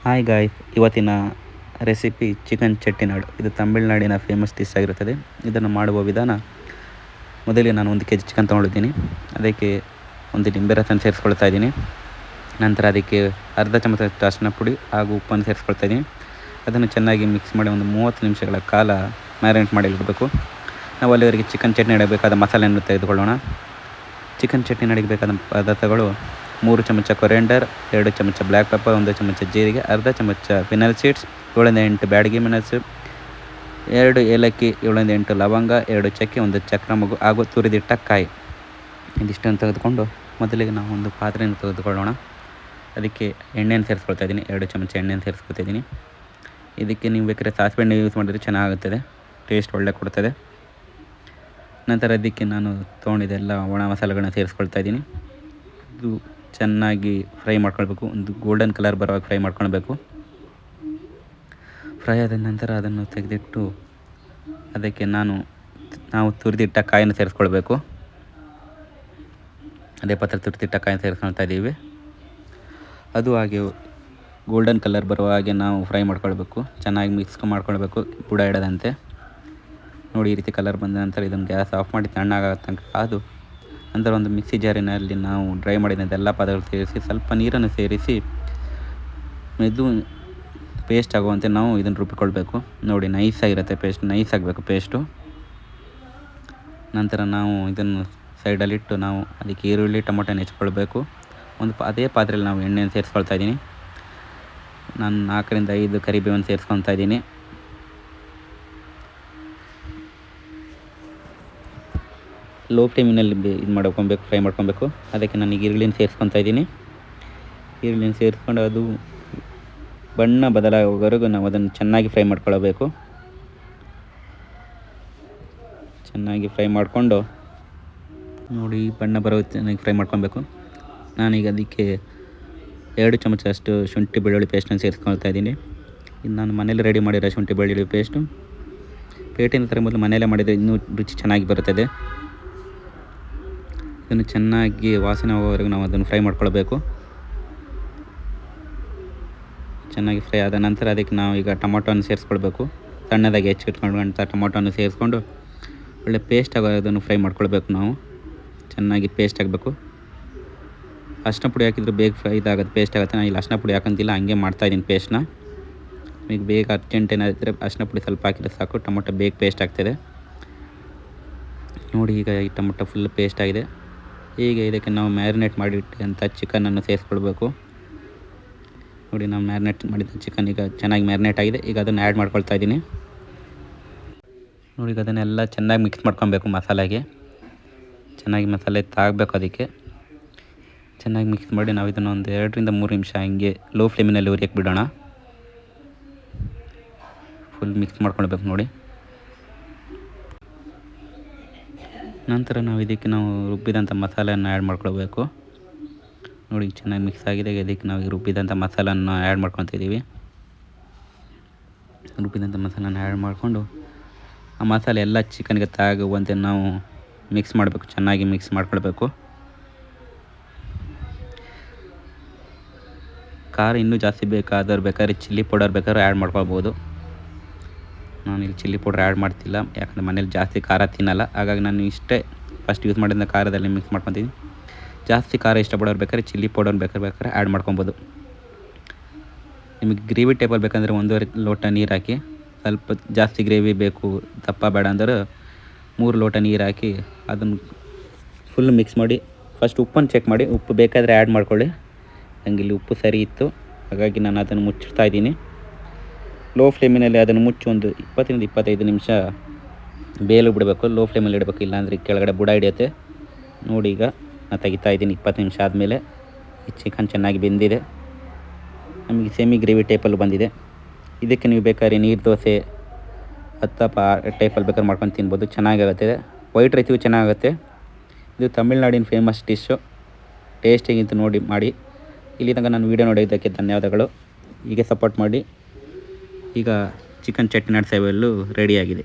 Hi guys, ಇವತ್ತಿನ recipe chicken Chettinad. ಇದು ತಮಿಳುನಾಡಿನ ಫೇಮಸ್ ಡಿಶ್ ಆಗಿರುತ್ತದೆ. ಇದನ್ನು ಮಾಡುವ ವಿಧಾನ: ಮೊದಲಿಗೆ ನಾನು 1 kg ಚಿಕನ್ ತೊಗೊಂಡಿದ್ದೀನಿ. ಅದಕ್ಕೆ ಒಂದು ನಿಂಬೆ ರಸನ ಸೇರಿಸ್ಕೊಳ್ತಾ ಇದ್ದೀನಿ. ನಂತರ ಅದಕ್ಕೆ ಅರ್ಧ ಚಮಚದಷ್ಟು ಅರಿಶಿನ ಪುಡಿ ಹಾಗೂ ಉಪ್ಪನ್ನು ಸೇರಿಸ್ಕೊಳ್ತಾ ಇದ್ದೀನಿ. ಅದನ್ನು ಚೆನ್ನಾಗಿ ಮಿಕ್ಸ್ ಮಾಡಿ ಒಂದು 30 ನಿಮಿಷಗಳ ಕಾಲ ಮ್ಯಾರಿನೇಟ್ ಮಾಡಿ ಇಡಬೇಕು. ನಾವು ಅಲ್ಲಿವರೆಗೆ ಚಿಕನ್ ಚಟ್ನಿ ಇಡಬೇಕಾದ ಮಸಾಲೆಯನ್ನು ತೆಗೆದುಕೊಳ್ಳೋಣ. ಚಿಕನ್ ಚಟ್ನಿ ನಡಿಗೆ ಬೇಕಾದ ಪದಾರ್ಥಗಳು: 3 ಚಮಚ ಕೊರಿಯಂಡರ್, 2 ಚಮಚ ಬ್ಲ್ಯಾಕ್ ಪೆಪ್ಪರ್, 1 ಚಮಚ ಜೀರಿಗೆ, ಅರ್ಧ ಚಮಚ ಫಿನಲ್ ಸೀಡ್ಸ್, 7-8 ಬ್ಯಾಡಗಿ ಮೆಣಸು, 2 ಏಲಕ್ಕಿ, 7-8 ಲವಂಗ, 2 ಚಕ್ಕೆ, 1 ಚಕ್ರ ಮಗು ಹಾಗೂ ತುರಿದಿಟ್ಟ ಕಾಯಿ. ಇದಿಷ್ಟನ್ನು ತೆಗೆದುಕೊಂಡು ಮೊದಲಿಗೆ ನಾವು ಒಂದು ಪಾತ್ರೆಯನ್ನು ತೆಗೆದುಕೊಳ್ಳೋಣ. ಅದಕ್ಕೆ ಎಣ್ಣೆಯನ್ನು ಸೇರಿಸ್ಕೊಳ್ತಾ ಇದ್ದೀನಿ. 2 ಚಮಚ ಎಣ್ಣೆಯನ್ನು ಸೇರಿಸ್ಕೊಳ್ತಾ ಇದ್ದೀನಿ. ಇದಕ್ಕೆ ನೀವು ಬೇಕಾದ್ರೆ ಸಾಸಿವೆ ಎಣ್ಣೆ ಯೂಸ್ ಮಾಡಿದರೆ ಚೆನ್ನಾಗುತ್ತದೆ, ಟೇಸ್ಟ್ ಒಳ್ಳೆ ಕೊಡ್ತದೆ. ನಂತರ ಅದಕ್ಕೆ ನಾನು ತೊಗೊಂಡಿದ್ದೆಲ್ಲ ಒಣ ಮಸಾಲೆಗಳನ್ನ ಸೇರಿಸ್ಕೊಳ್ತಾ ಇದ್ದೀನಿ. ಇದು ಚೆನ್ನಾಗಿ ಫ್ರೈ ಮಾಡ್ಕೊಳ್ಬೇಕು. ಒಂದು ಗೋಲ್ಡನ್ ಕಲರ್ ಬರುವಾಗ ಫ್ರೈ ಮಾಡ್ಕೊಳ್ಬೇಕು. ಫ್ರೈ ಆದ ನಂತರ ಅದನ್ನು ತೆಗೆದಿಟ್ಟು ಅದಕ್ಕೆ ನಾವು ತುರಿದಿಟ್ಟ ಕಾಯನ್ನು ಸೇರಿಸ್ಕೊಳ್ಬೇಕು. ಅದೇ ಪಾತ್ರೆ ತುರಿದಿಟ್ಟ ಕಾಯನ್ನು ಸೇರಿಸ್ಕೊಳ್ತಾ ಇದ್ದೀವಿ. ಅದು ಹಾಗೆ ಗೋಲ್ಡನ್ ಕಲರ್ ಬರುವ ಹಾಗೆ ನಾವು ಫ್ರೈ ಮಾಡ್ಕೊಳ್ಬೇಕು. ಚೆನ್ನಾಗಿ ಮಿಕ್ಸ್ ಮಾಡ್ಕೊಳ್ಬೇಕು, ಬುಡ ಇಡದಂತೆ. ನೋಡಿ, ಈ ರೀತಿ ಕಲರ್ ಬಂದ ನಂತರ ಇದನ್ನು ಗ್ಯಾಸ್ ಆಫ್ ಮಾಡಿ ತಣ್ಣಗಾಗೋ ತನಕ ಕಾದು, ನಂತರ ಒಂದು ಮಿಕ್ಸಿ ಜಾರಿನಲ್ಲಿ ನಾವು ಡ್ರೈ ಮಾಡಿದಂಥ ಪದಾರ್ಥಗಳು ಸೇರಿಸಿ ಸ್ವಲ್ಪ ನೀರನ್ನು ಸೇರಿಸಿ ಮೆದು ಪೇಸ್ಟ್ ಆಗುವಂತೆ ನಾವು ಇದನ್ನು ರುಬ್ಬಿಕೊಳ್ಬೇಕು. ನೋಡಿ, ನೈಸಾಗಿರುತ್ತೆ ಪೇಸ್ಟ್, ನೈಸ್ ಆಗಬೇಕು ಪೇಸ್ಟು. ನಂತರ ನಾವು ಇದನ್ನು ಸೈಡಲ್ಲಿಟ್ಟು ನಾವು ಅದಕ್ಕೆ ಈರುಳ್ಳಿ ಟೊಮೊಟೊನ ಹೆಚ್ಕೊಳ್ಬೇಕು. ಅದೇ ಪಾತ್ರೆಯಲ್ಲಿ ನಾವು ಎಣ್ಣೆಯನ್ನು ಸೇರಿಸ್ಕೊಳ್ತಾ ಇದ್ದೀನಿ. ನಾನು 4-5 ಕರಿಬೇವನ್ನು ಸೇರಿಸ್ಕೊಳ್ತಾ ಇದ್ದೀನಿ. ಲೋ ಫ್ಲೇಮಿನಲ್ಲಿ ಫ್ರೈ ಮಾಡ್ಕೊಬೇಕು. ಅದಕ್ಕೆ ನಾನು ಈರುಳ್ಳಿನ ಸೇರಿಸ್ಕೊತಾ ಇದ್ದೀನಿ. ಈರುಳ್ಳಿನ ಸೇರಿಸ್ಕೊಂಡು ಅದು ಬಣ್ಣ ಬದಲಾಗುವವರೆಗೂ ನಾವು ಅದನ್ನು ಚೆನ್ನಾಗಿ ಫ್ರೈ ಮಾಡ್ಕೊಳ್ಬೇಕು. ಚೆನ್ನಾಗಿ ಫ್ರೈ ಮಾಡಿಕೊಂಡು ನೋಡಿ, ಬಣ್ಣ ಬರೋ ಚೆನ್ನಾಗಿ ಫ್ರೈ ಮಾಡ್ಕೊಬೇಕು. ನಾನೀಗ ಅದಕ್ಕೆ 2 ಚಮಚದಷ್ಟು ಶುಂಠಿ ಬೆಳ್ಳುಳ್ಳಿ ಪೇಸ್ಟನ್ನು ಸೇರಿಸ್ಕೊಳ್ತಾ ಇದ್ದೀನಿ. ಇದು ನಾನು ಮನೇಲಿ ರೆಡಿ ಮಾಡಿರೋ ಶುಂಠಿ ಬೆಳ್ಳುಳ್ಳಿ ಪೇಸ್ಟು. ಪೇಟಿನ ಥರ ಮೊದಲು ಮನೆಯಲ್ಲೇ ಮಾಡಿದರೆ ಇನ್ನೂ ರುಚಿ ಚೆನ್ನಾಗಿ ಬರುತ್ತದೆ. ಇದನ್ನು ಚೆನ್ನಾಗಿ ವಾಸನೆ ಹೋಗೋವರೆಗೂ ನಾವು ಅದನ್ನು ಫ್ರೈ ಮಾಡ್ಕೊಳ್ಬೇಕು. ಚೆನ್ನಾಗಿ ಫ್ರೈ ಆದ ನಂತರ ಅದಕ್ಕೆ ನಾವು ಈಗ ಟೊಮೊಟೊವನ್ನು ಸೇರಿಸ್ಕೊಳ್ಬೇಕು. ಸಣ್ಣದಾಗಿ ಹೆಚ್ಚಿಟ್ಕೊಂಡಂಥ ಟೊಮೊಟೊವನ್ನು ಸೇರಿಸ್ಕೊಂಡು ಒಳ್ಳೆ ಪೇಸ್ಟ್ ಆಗೋದನ್ನು ಫ್ರೈ ಮಾಡ್ಕೊಳ್ಬೇಕು. ನಾವು ಚೆನ್ನಾಗಿ ಪೇಸ್ಟ್ ಆಗಬೇಕು. ಅರಿಶಿನ ಪುಡಿ ಹಾಕಿದರೆ ಬೇಗ ಫ್ರೈ ಇದಾಗುತ್ತೆ, ಪೇಸ್ಟ್ ಆಗುತ್ತೆ. ನಾನು ಇಲ್ಲಿ ಅರಿಶಿನ ಪುಡಿ ಹಾಕಂತಿಲ್ಲ, ಹಂಗೆ ಮಾಡ್ತಾಯಿದ್ದೀನಿ ಪೇಸ್ಟ್ನ. ಈಗ ಬೇಗ ಅರ್ಜೆಂಟ್ ಏನಾದರೆ ಅರಿಶಿನ ಪುಡಿ ಸ್ವಲ್ಪ ಹಾಕಿದರೆ ಸಾಕು, ಟೊಮೊಟೊ ಬೇಗ ಪೇಸ್ಟ್ ಆಗ್ತದೆ. ನೋಡಿ, ಈಗ ಈ ಟೊಮೊಟೊ ಫುಲ್ ಪೇಸ್ಟ್ ಆಗಿದೆ. ಈಗ ಇದಕ್ಕೆ ನಾವು ಮ್ಯಾರಿನೇಟ್ ಮಾಡಿಟ್ಟಂಥ ಚಿಕನನ್ನು ಸೇರಿಸ್ಕೊಳ್ಬೇಕು. ನೋಡಿ, ನಾವು ಮ್ಯಾರಿನೇಟ್ ಮಾಡಿದ ಚಿಕನ್ ಈಗ ಚೆನ್ನಾಗಿ ಮ್ಯಾರಿನೇಟ್ ಆಗಿದೆ. ಈಗ ಅದನ್ನು ಆ್ಯಡ್ ಮಾಡ್ಕೊಳ್ತಾ ಇದ್ದೀನಿ. ನೋಡಿ, ಈಗ ಅದನ್ನೆಲ್ಲ ಚೆನ್ನಾಗಿ ಮಿಕ್ಸ್ ಮಾಡ್ಕೊಬೇಕು. ಮಸಾಲೆಗೆ ಚೆನ್ನಾಗಿ ಮಸಾಲೆ ತಾಗಬೇಕು. ಅದಕ್ಕೆ ಚೆನ್ನಾಗಿ ಮಿಕ್ಸ್ ಮಾಡಿ ನಾವು ಇದನ್ನು ಒಂದು 2-3 ನಿಮಿಷ ಹಂಗೆ ಲೋ ಫ್ಲೇಮಿನಲ್ಲಿ ಉರಿಯಕ್ಕೆ ಬಿಡೋಣ. ಫುಲ್ ಮಿಕ್ಸ್ ಮಾಡ್ಕೊಳ್ಬೇಕು. ನೋಡಿ, ನಂತರ ನಾವು ರುಬ್ಬಿದಂಥ ಮಸಾಲೆಯನ್ನು ಆ್ಯಡ್ ಮಾಡ್ಕೊಳ್ಬೇಕು. ನೋಡಿ, ಚೆನ್ನಾಗಿ ಮಿಕ್ಸ್ ಆಗಿದೆ. ಇದಕ್ಕೆ ನಾವು ರುಬ್ಬಿದಂಥ ಮಸಾಲನ್ನು ಆ್ಯಡ್ ಮಾಡ್ಕೊತಿದ್ದೀವಿ. ರುಬ್ಬಿದಂಥ ಮಸಾಲನ್ನು ಆ್ಯಡ್ ಮಾಡಿಕೊಂಡು ಆ ಮಸಾಲೆ ಎಲ್ಲ ಚಿಕನ್ಗೆ ತಾಗುವಂತೆ ನಾವು ಮಿಕ್ಸ್ ಮಾಡಬೇಕು. ಚೆನ್ನಾಗಿ ಮಿಕ್ಸ್ ಮಾಡ್ಕೊಳ್ಬೇಕು. ಖಾರ ಇನ್ನೂ ಜಾಸ್ತಿ ಬೇಕಾದ್ರೆ ಚಿಲ್ಲಿ ಪೌಡರ್ ಬೇಕಾದ್ರೆ ಆ್ಯಡ್ ಮಾಡ್ಕೊಳ್ಬೋದು. ನಾನಿಲ್ಲಿ ಚಿಲ್ಲಿ ಪೌಡರ್ ಆ್ಯಡ್ ಮಾಡ್ತಿಲ್ಲ, ಯಾಕಂದರೆ ಮನೇಲಿ ಜಾಸ್ತಿ ಖಾರ ತಿನ್ನಲ್ಲ. ಹಾಗಾಗಿ ನಾನು ಇಷ್ಟೇ ಫಸ್ಟ್ ಯೂಸ್ ಮಾಡಿದ ಖಾರದಲ್ಲಿ ಮಿಕ್ಸ್ ಮಾಡ್ಕೊತೀನಿ. ಜಾಸ್ತಿ ಖಾರ ಇಷ್ಟಪಡೋರು ಬೇಕಾದ್ರೆ ಚಿಲ್ಲಿ ಪೌಡರ್ ಬೇಕಾದ್ರೆ ಆ್ಯಡ್ ಮಾಡ್ಕೊಬೋದು. ನಿಮಗೆ ಗ್ರೇವಿ ಟೈಪಲ್ಲಿ ಬೇಕಂದರೆ 1.5 ಲೋಟ ನೀರು ಹಾಕಿ, ಸ್ವಲ್ಪ ಜಾಸ್ತಿ ಗ್ರೇವಿ ಬೇಕು, ದಪ್ಪ ಬೇಡ ಅಂದರೆ 3 ಲೋಟ ನೀರು ಹಾಕಿ ಅದನ್ನು ಫುಲ್ ಮಿಕ್ಸ್ ಮಾಡಿ ಫಸ್ಟ್ ಉಪ್ಪನ್ನು ಚೆಕ್ ಮಾಡಿ. ಉಪ್ಪು ಬೇಕಾದರೆ ಆ್ಯಡ್ ಮಾಡ್ಕೊಳ್ಳಿ. ನನಗೆ ಇಲ್ಲಿ ಉಪ್ಪು ಸರಿ ಇತ್ತು, ಹಾಗಾಗಿ ನಾನು ಅದನ್ನು ಮುಚ್ಚಿಡ್ತಾ ಇದ್ದೀನಿ. ಲೋ ಫ್ಲೇಮಿನಲ್ಲಿ ಅದನ್ನು ಮುಚ್ಚಿ ಒಂದು 20-25 ನಿಮಿಷ ಬೇಲು ಬಿಡಬೇಕು. ಲೋ ಫ್ಲೇಮಲ್ಲಿ ಇಡಬೇಕು, ಇಲ್ಲಾಂದರೆ ಕೆಳಗಡೆ ಬುಡ ಹಿಡಿಯುತ್ತೆ. ನೋಡಿ, ಈಗ ನಾನು ತೆಗಿತಾ ಇದ್ದೀನಿ. 20 ನಿಮಿಷ ಆದಮೇಲೆ ಈ ಚಿಕನ್ ಚೆನ್ನಾಗಿ ಬೆಂದಿದೆ. ನಮಗೆ ಸೆಮಿ ಗ್ರೇವಿ ಟೈಪಲ್ಲಿ ಬಂದಿದೆ. ಇದಕ್ಕೆ ನೀವು ಬೇಕಾದ್ರೆ ನೀರು ದೋಸೆ ಹತ್ತಪ್ಪ ಟೈಪಲ್ಲಿ ಬೇಕಾದ್ರೆ ಮಾಡ್ಕೊಂಡು ತಿನ್ಬೋದು, ಚೆನ್ನಾಗಾಗುತ್ತೆ. ವೈಟ್ ರೈಸಿಗೂ ಚೆನ್ನಾಗುತ್ತೆ. ಇದು ತಮಿಳ್ನಾಡಿನ ಫೇಮಸ್ ಡಿಶ್ಶು. ಟೇಸ್ಟಿಗಿಂತ ನೋಡಿ ಮಾಡಿ. ಇಲ್ಲಿ ತನಕ ನಾನು ವೀಡಿಯೋ ನೋಡೋದಕ್ಕೆ ಧನ್ಯವಾದಗಳು. ಹೀಗೆ ಸಪೋರ್ಟ್ ಮಾಡಿ. ಈಗ ಚಿಕನ್ ಚೆಟ್ಟಿನಾಡು ಸೇವೆಯಲ್ಲೂ ರೆಡಿಯಾಗಿದೆ.